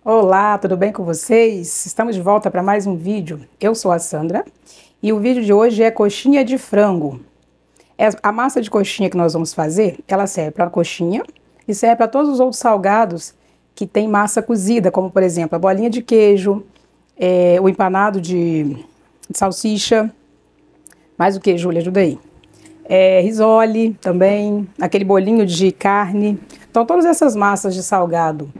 Olá, tudo bem com vocês? Estamos de volta para mais um vídeo. Eu sou a Sandra e o vídeo de hoje é coxinha de frango. A massa de coxinha que nós vamos fazer, ela serve para coxinha e serve para todos os outros salgados que tem massa cozida, como por exemplo a bolinha de queijo, o empanado de salsicha. Mais o que, Júlia? Ajuda aí. Risole também, aquele bolinho de carne. Então todas essas massas de salgado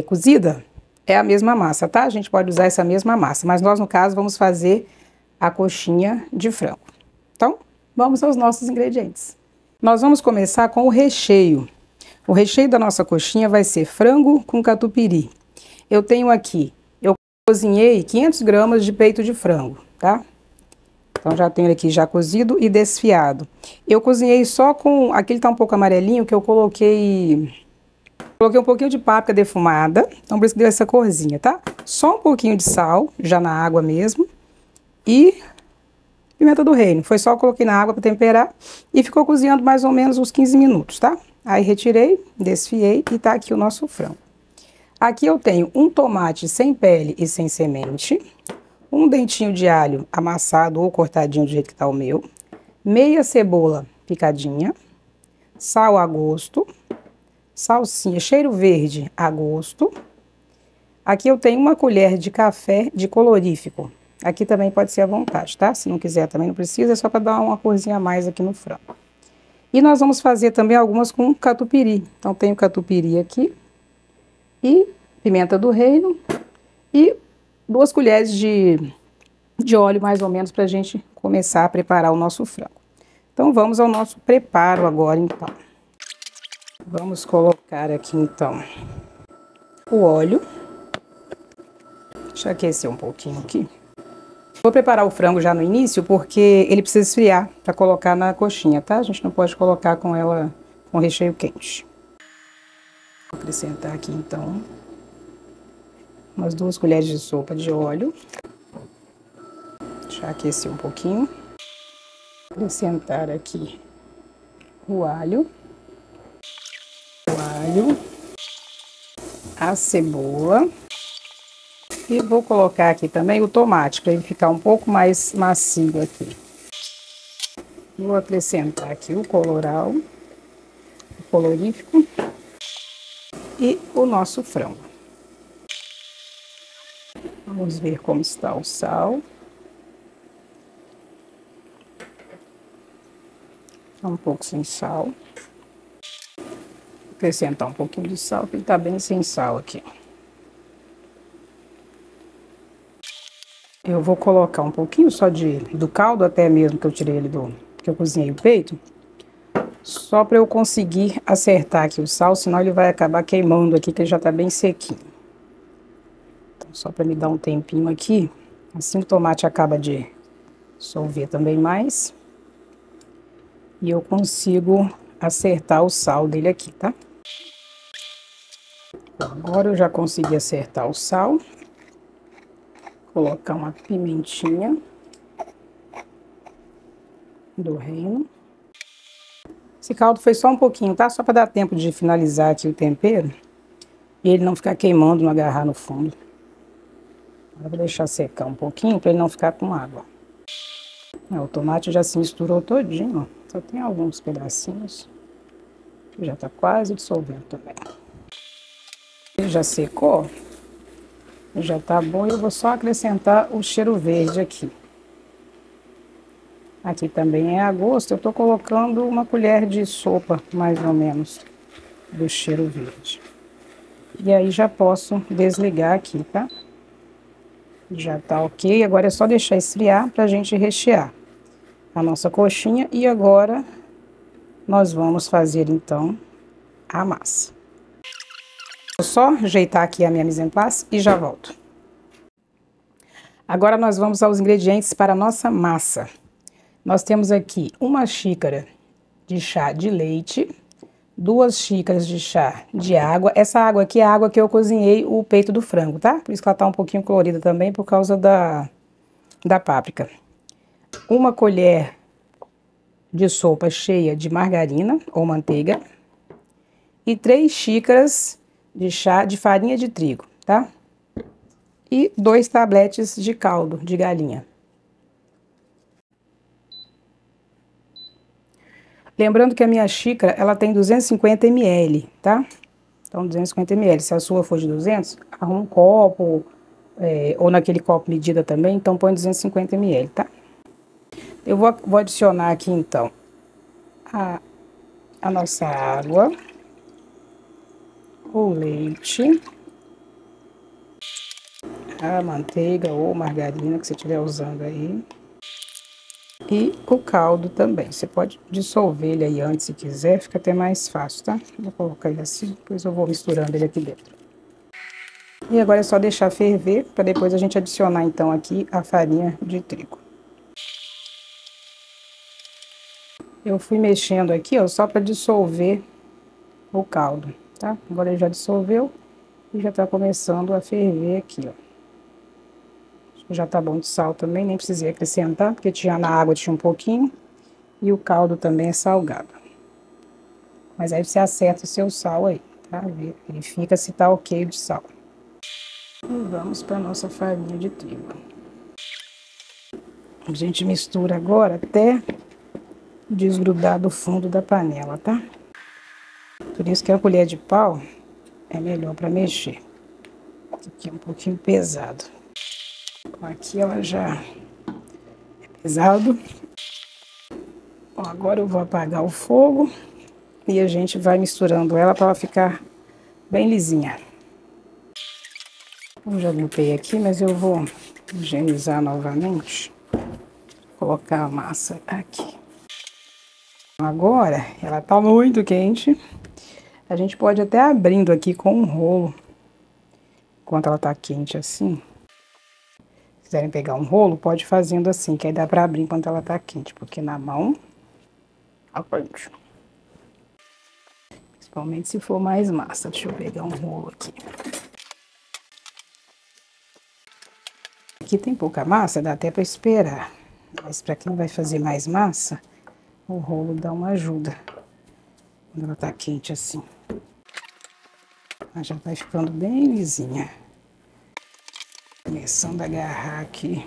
cozida, é a mesma massa, tá? A gente pode usar essa mesma massa, mas nós, no caso, vamos fazer a coxinha de frango. Então, vamos aos nossos ingredientes. Nós vamos começar com o recheio. O recheio da nossa coxinha vai ser frango com catupiry. Eu tenho aqui, eu cozinhei 500 gramas de peito de frango, tá? Então, já tenho aqui já cozido e desfiado. Eu cozinhei só com, aqui ele tá um pouco amarelinho, que eu coloquei um pouquinho de páprica defumada, então por isso que deu essa corzinha, tá? Só um pouquinho de sal, já na água mesmo, e pimenta do reino. Foi só eu coloquei na água para temperar e ficou cozinhando mais ou menos uns 15 minutos, tá? Aí retirei, desfiei e tá aqui o nosso frango. Aqui eu tenho um tomate sem pele e sem semente, um dentinho de alho amassado ou cortadinho do jeito que tá o meu, meia cebola picadinha, sal a gosto, salsinha, cheiro verde a gosto. Aqui eu tenho uma colher de café de colorífico. Aqui também pode ser à vontade, tá? Se não quiser também não precisa, é só para dar uma corzinha a mais aqui no frango. E nós vamos fazer também algumas com catupiry. Então tenho catupiry aqui e pimenta do reino e 2 colheres de óleo mais ou menos para a gente começar a preparar o nosso frango. Então vamos ao nosso preparo agora então. Vamos colocar aqui, então, o óleo. Deixa eu aquecer um pouquinho aqui. Vou preparar o frango já no início, porque ele precisa esfriar para colocar na coxinha, tá? A gente não pode colocar com ela com recheio quente. Vou acrescentar aqui, então, umas 2 colheres de sopa de óleo. Deixa eu aquecer um pouquinho. Acrescentar aqui o alho. A cebola e vou colocar aqui também o tomate para ele ficar um pouco mais macio aqui. Vou acrescentar aqui o colorau, o colorífico e o nosso frango. Vamos ver como está o sal. Tá um pouco sem sal. Acrescentar um pouquinho de sal, porque ele tá bem sem sal aqui. Eu vou colocar um pouquinho só do caldo, até mesmo que eu tirei ele que eu cozinhei o peito, só para eu conseguir acertar aqui o sal, senão ele vai acabar queimando aqui, que ele já tá bem sequinho. Então, só para me dar um tempinho aqui, assim o tomate acaba de dissolver também mais, e eu consigo acertar o sal dele aqui, tá? Agora eu já consegui acertar o sal. Colocar uma pimentinha do reino. Esse caldo foi só um pouquinho, tá? Só para dar tempo de finalizar aqui o tempero e ele não ficar queimando, não agarrar no fundo. Agora vou deixar secar um pouquinho para ele não ficar com água. O tomate já se misturou todinho, ó. Só tem alguns pedacinhos que já tá quase dissolvendo também. Ele já secou, já tá bom, eu vou só acrescentar o cheiro verde aqui. Aqui também é a gosto, eu tô colocando uma colher de sopa, mais ou menos, do cheiro verde. E aí já posso desligar aqui, tá? Já tá ok, agora é só deixar esfriar pra gente rechear a nossa coxinha. E agora nós vamos fazer então a massa. Vou só ajeitar aqui a minha mise en place e já volto. Agora nós vamos aos ingredientes para a nossa massa. Nós temos aqui 1 xícara de chá de leite, 2 xícaras de chá de água. Essa água aqui é a água que eu cozinhei o peito do frango, tá? Por isso que ela tá um pouquinho colorida também, por causa da páprica. 1 colher de sopa cheia de margarina ou manteiga e 3 xícaras de chá de farinha de trigo. tá? E 2 tabletes de caldo de galinha. Lembrando que a minha xícara, ela tem 250 ml, tá? Então, 250 ml. Se a sua for de 200, arruma um copo, ou naquele copo medida também, então põe 250 ml, tá? Eu vou adicionar aqui, então, a nossa água, o leite, a manteiga ou margarina que você estiver usando aí. E o caldo também. Você pode dissolver ele aí antes se quiser, fica até mais fácil, tá? Vou colocar ele assim, depois eu vou misturando ele aqui dentro. E agora é só deixar ferver, para depois a gente adicionar então aqui a farinha de trigo. Eu fui mexendo aqui, ó, só para dissolver o caldo, tá? Agora ele já dissolveu e já tá começando a ferver aqui, ó. Acho que já tá bom de sal também, nem precisei acrescentar, porque tinha na água, tinha um pouquinho. E o caldo também é salgado. Mas aí você acerta o seu sal aí, tá? Verifica se tá ok de sal. E vamos para nossa farinha de trigo. A gente mistura agora até desgrudar do fundo da panela, tá? Por isso que a colher de pau é melhor para mexer. Aqui é um pouquinho pesado. Aqui ela já é pesado. Bom, agora eu vou apagar o fogo e a gente vai misturando ela para ela ficar bem lisinha. Eu já limpei aqui, mas eu vou higienizar novamente. Colocar a massa aqui. Agora, ela tá muito quente. A gente pode até abrindo aqui com um rolo. Enquanto ela tá quente assim. Se quiserem pegar um rolo, pode fazendo assim, que aí dá pra abrir enquanto ela tá quente. Porque na mão, aprende. Principalmente se for mais massa. Deixa eu pegar um rolo aqui. Aqui tem pouca massa, dá até pra esperar. Mas pra quem vai fazer mais massa, o rolo dá uma ajuda. Quando ela tá quente assim. Ela já vai ficando bem lisinha. Começando a agarrar aqui.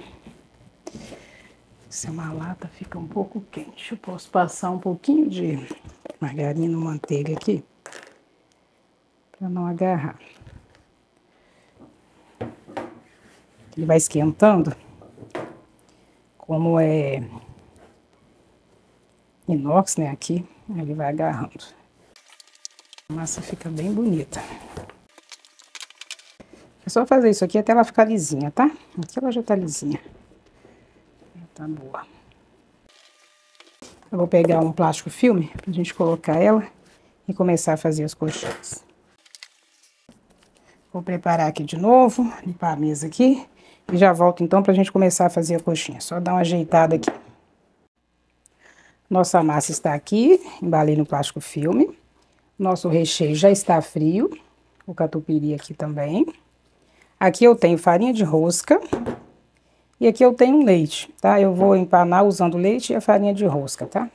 Se é uma lata, fica um pouco quente. Eu posso passar um pouquinho de margarina ou manteiga aqui. Pra não agarrar. Ele vai esquentando. Como é inox, né, aqui, ele vai agarrando. A massa fica bem bonita. É só fazer isso aqui até ela ficar lisinha, tá? Aqui ela já tá lisinha. Já tá boa. Eu vou pegar um plástico filme pra gente colocar ela e começar a fazer as coxinhas. Vou preparar aqui de novo, limpar a mesa aqui e já volto então pra gente começar a fazer a coxinha. Só dar uma ajeitada aqui. Nossa massa está aqui, embalei no plástico filme. Nosso recheio já está frio, o catupiry aqui também. Aqui eu tenho farinha de rosca e aqui eu tenho leite, tá? Eu vou empanar usando leite e a farinha de rosca, tá?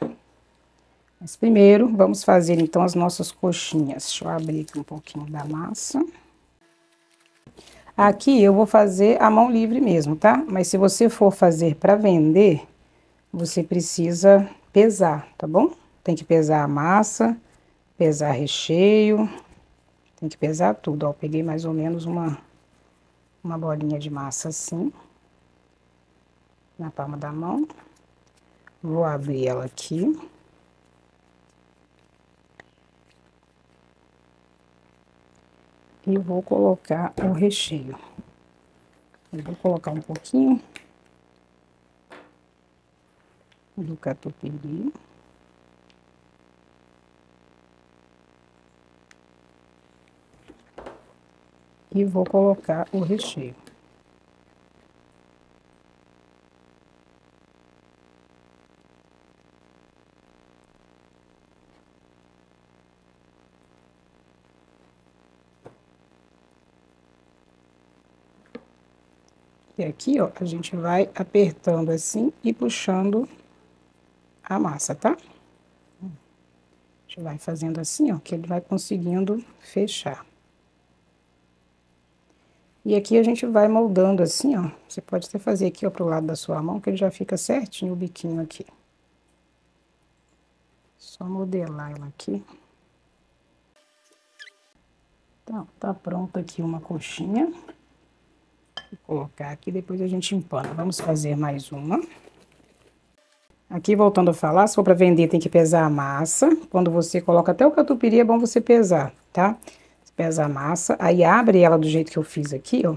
Mas primeiro, vamos fazer então as nossas coxinhas. Deixa eu abrir aqui um pouquinho da massa. Aqui eu vou fazer a mão livre mesmo, tá? Mas se você for fazer para vender, você precisa pesar, tá bom? Tem que pesar a massa, pesar recheio, tem que pesar tudo, ó. Peguei mais ou menos uma bolinha de massa assim, na palma da mão. Vou abrir ela aqui. E vou colocar o recheio. Eu vou colocar um pouquinho do catupiry. E vou colocar o recheio. E aqui, ó, a gente vai apertando assim e puxando a massa, tá? A gente vai fazendo assim, ó, que ele vai conseguindo fechar. E aqui a gente vai moldando assim, ó. Você pode até fazer aqui, ó, pro lado da sua mão, que ele já fica certinho o biquinho aqui. Só modelar ela aqui. Então, tá pronta aqui uma coxinha. Vou colocar aqui, depois a gente empana. Vamos fazer mais uma. Aqui, voltando a falar, se for para vender, tem que pesar a massa. Quando você coloca até o catupiry, é bom você pesar, tá? Você pesa a massa, aí abre ela do jeito que eu fiz aqui, ó.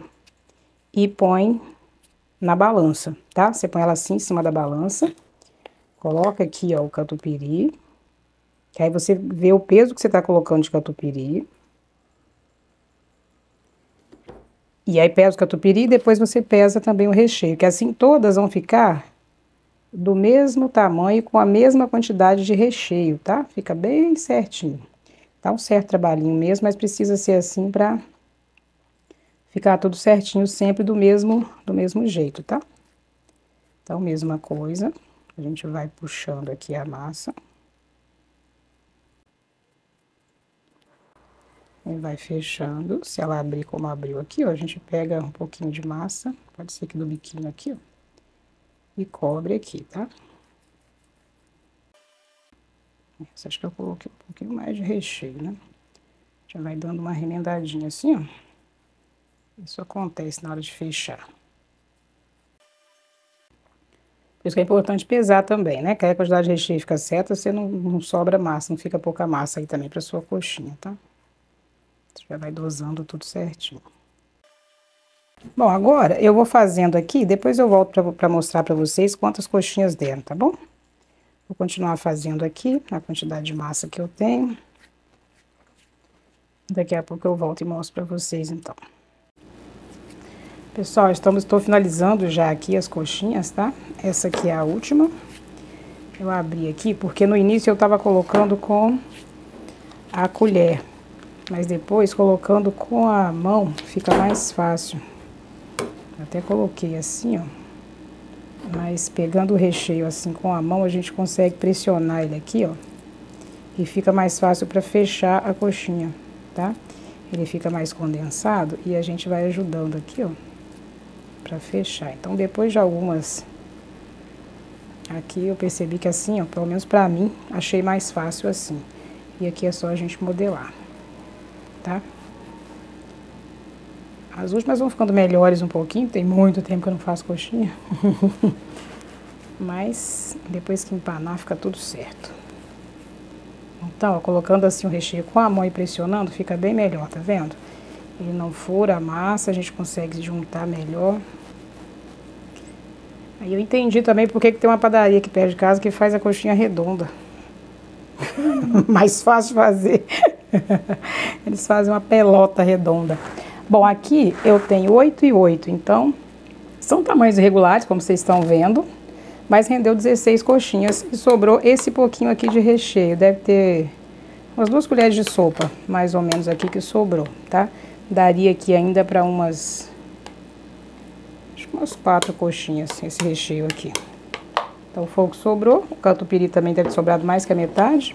E põe na balança, tá? Você põe ela assim em cima da balança. Coloca aqui, ó, o catupiry. Que aí você vê o peso que você tá colocando de catupiry. E aí pesa o catupiry e depois você pesa também o recheio. Que assim todas vão ficar do mesmo tamanho, com a mesma quantidade de recheio, tá? Fica bem certinho. Tá um certo trabalhinho mesmo, mas precisa ser assim pra ficar tudo certinho, sempre do mesmo jeito, tá? Então, mesma coisa, a gente vai puxando aqui a massa. E vai fechando. Se ela abrir como abriu aqui, ó, a gente pega um pouquinho de massa, pode ser que do biquinho aqui, ó, e cobre aqui, tá? Essa acho que eu coloquei um pouquinho mais de recheio, né? Já vai dando uma remendadinha assim, ó. Isso acontece na hora de fechar. Por isso que é importante pesar também, né? Que aí a quantidade de recheio fica certa, você não sobra massa, não fica pouca massa aí também pra sua coxinha, tá? Você já vai dosando tudo certinho. Bom, agora eu vou fazendo aqui, depois eu volto pra mostrar pra vocês quantas coxinhas deram, tá bom? Vou continuar fazendo aqui, a quantidade de massa que eu tenho. Daqui a pouco eu volto e mostro pra vocês, então. Pessoal, estou finalizando já aqui as coxinhas, tá? Essa aqui é a última. Eu abri aqui, porque no início eu tava colocando com a colher. Mas depois, colocando com a mão, fica mais fácil. Até coloquei assim, ó. Mas pegando o recheio assim com a mão, a gente consegue pressionar ele aqui, ó. E fica mais fácil para fechar a coxinha, tá? Ele fica mais condensado e a gente vai ajudando aqui, ó. Pra fechar. Então, depois de algumas... Aqui eu percebi que assim, ó, pelo menos pra mim, achei mais fácil assim. E aqui é só a gente modelar, tá? As últimas vão ficando melhores um pouquinho, tem muito tempo que eu não faço coxinha. Mas depois que empanar fica tudo certo. Então, ó, colocando assim o recheio com a mão e pressionando, fica bem melhor, tá vendo? Ele não fura a massa, a gente consegue juntar melhor. Aí eu entendi também porque que tem uma padaria aqui perto de casa que faz a coxinha redonda. Mais fácil de fazer. Eles fazem uma pelota redonda. Bom, aqui eu tenho 8 e 8, então são tamanhos irregulares, como vocês estão vendo. Mas rendeu 16 coxinhas e sobrou esse pouquinho aqui de recheio. Deve ter umas 2 colheres de sopa, mais ou menos aqui que sobrou, tá? Daria aqui ainda para umas 4 coxinhas, esse recheio aqui. Então, foi o que sobrou. O catupiry também deve ter sobrado mais que a metade.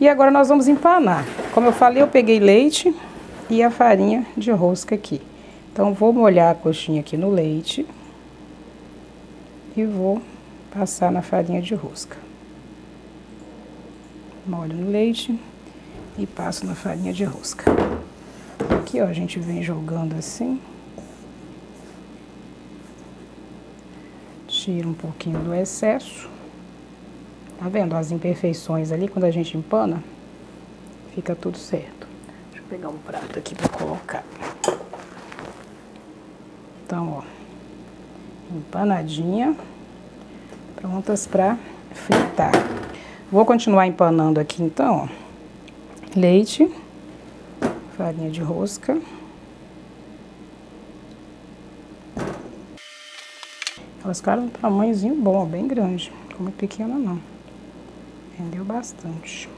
E agora nós vamos empanar. Como eu falei, eu peguei leite e a farinha de rosca aqui. Então, vou molhar a coxinha aqui no leite. E vou passar na farinha de rosca. Molho no leite e passo na farinha de rosca. Aqui, ó, a gente vem jogando assim. Tira um pouquinho do excesso. Tá vendo as imperfeições ali? Quando a gente empana, fica tudo certo. Deixa eu pegar um prato aqui pra colocar. Então, ó. Empanadinha, prontas para fritar. Vou continuar empanando aqui então, ó. Leite, farinha de rosca. Elas ficaram um tamanhozinho bom, bem grande, não ficou muito pequena não. Rendeu bastante.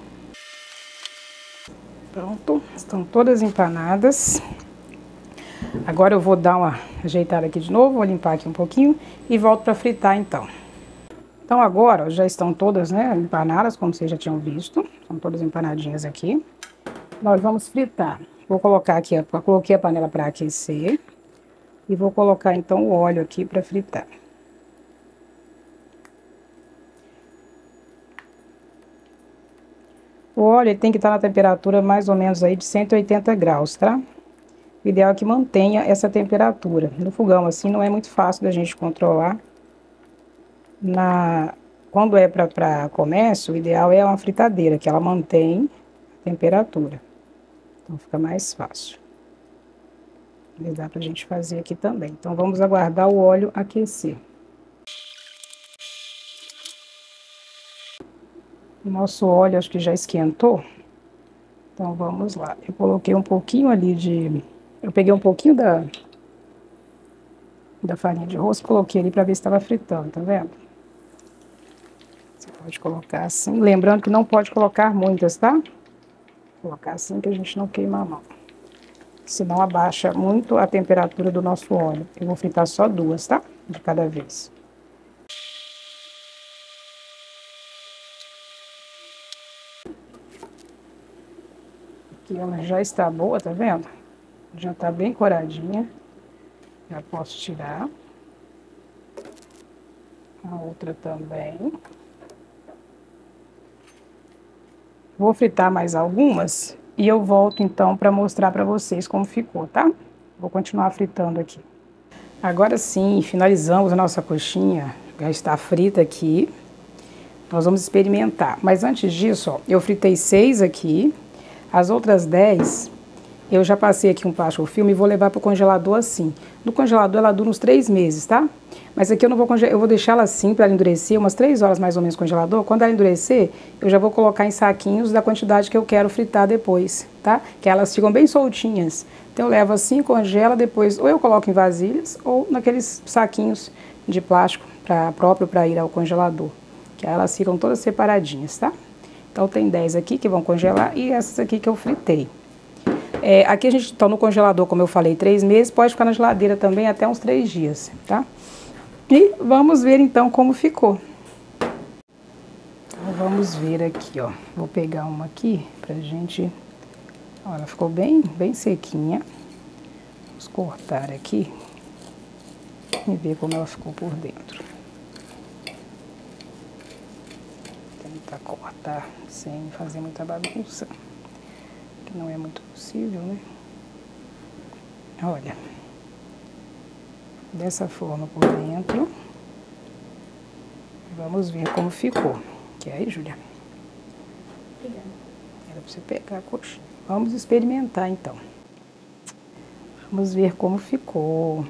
Pronto, estão todas empanadas. Agora eu vou dar uma ajeitada aqui de novo, vou limpar aqui um pouquinho e volto para fritar então. Então agora ó, já estão todas, né, empanadas, como vocês já tinham visto. São todas empanadinhas aqui. Nós vamos fritar. Vou colocar aqui, ó, coloquei a panela para aquecer. E vou colocar então o óleo aqui para fritar. O óleo ele tem que estar na temperatura mais ou menos aí de 180 graus, tá? O ideal é que mantenha essa temperatura. No fogão assim não é muito fácil da gente controlar. Quando é para comércio, o ideal é uma fritadeira, que ela mantém a temperatura. Então fica mais fácil. Mas dá pra gente fazer aqui também. Então vamos aguardar o óleo aquecer. O nosso óleo acho que já esquentou. Então vamos lá. Eu coloquei um pouquinho ali de... Eu peguei um pouquinho da farinha de arroz, coloquei ali para ver se estava fritando, tá vendo? Você pode colocar assim, lembrando que não pode colocar muitas, tá? Vou colocar assim que a gente não queima a mão. Senão abaixa muito a temperatura do nosso óleo. Eu vou fritar só 2, tá? De cada vez. Aqui ela já está boa, tá vendo? Já tá bem coradinha. Já posso tirar. A outra também. Vou fritar mais algumas e eu volto então para mostrar para vocês como ficou, tá? Vou continuar fritando aqui. Agora sim, finalizamos a nossa coxinha. Já está frita aqui. Nós vamos experimentar. Mas antes disso, ó, eu fritei 6 aqui. As outras 10, eu já passei aqui um plástico filme e vou levar para o congelador assim. No congelador ela dura uns 3 meses, tá? Mas aqui eu não vou congelar, eu vou deixar ela assim para ela endurecer, umas 3 horas mais ou menos no congelador. Quando ela endurecer, eu já vou colocar em saquinhos da quantidade que eu quero fritar depois, tá? Que elas ficam bem soltinhas. Então eu levo assim, congela, depois ou eu coloco em vasilhas ou naqueles saquinhos de plástico próprio para ir ao congelador. Que aí elas ficam todas separadinhas, tá? Então tem 10 aqui que vão congelar e essas aqui que eu fritei. Aqui a gente tá no congelador, como eu falei, 3 meses, pode ficar na geladeira também até uns 3 dias, tá? E vamos ver então como ficou. Então vamos ver aqui, ó. Vou pegar uma aqui pra gente... Ó, ela ficou bem sequinha. Vamos cortar aqui e ver como ela ficou por dentro. Tentar cortar sem fazer muita bagunça, que não é muito possível, né? Olha, dessa forma por dentro. Vamos ver como ficou. Quer aí, Júlia? Era pra você pegar a coxinha. Vamos experimentar então. Vamos ver como ficou.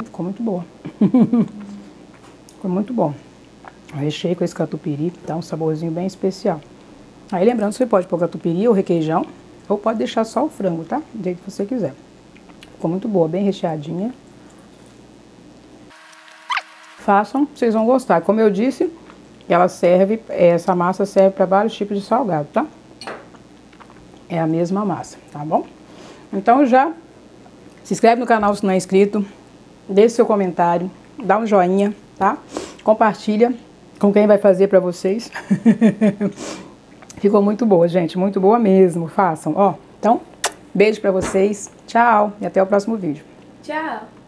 Ficou muito boa. Ficou muito bom. O recheio com esse catupiry dá um saborzinho bem especial. Aí lembrando, você pode pôr catupiry ou requeijão, ou pode deixar só o frango, tá? Do jeito que você quiser. Ficou muito boa, bem recheadinha. Façam, vocês vão gostar. Como eu disse, essa massa serve para vários tipos de salgado, tá? É a mesma massa, tá bom? Então já se inscreve no canal se não é inscrito, deixe seu comentário, dá um joinha, tá? Compartilha com quem vai fazer pra vocês. Ficou muito boa, gente, muito boa mesmo, façam, ó. Então, beijo pra vocês, tchau e até o próximo vídeo. Tchau!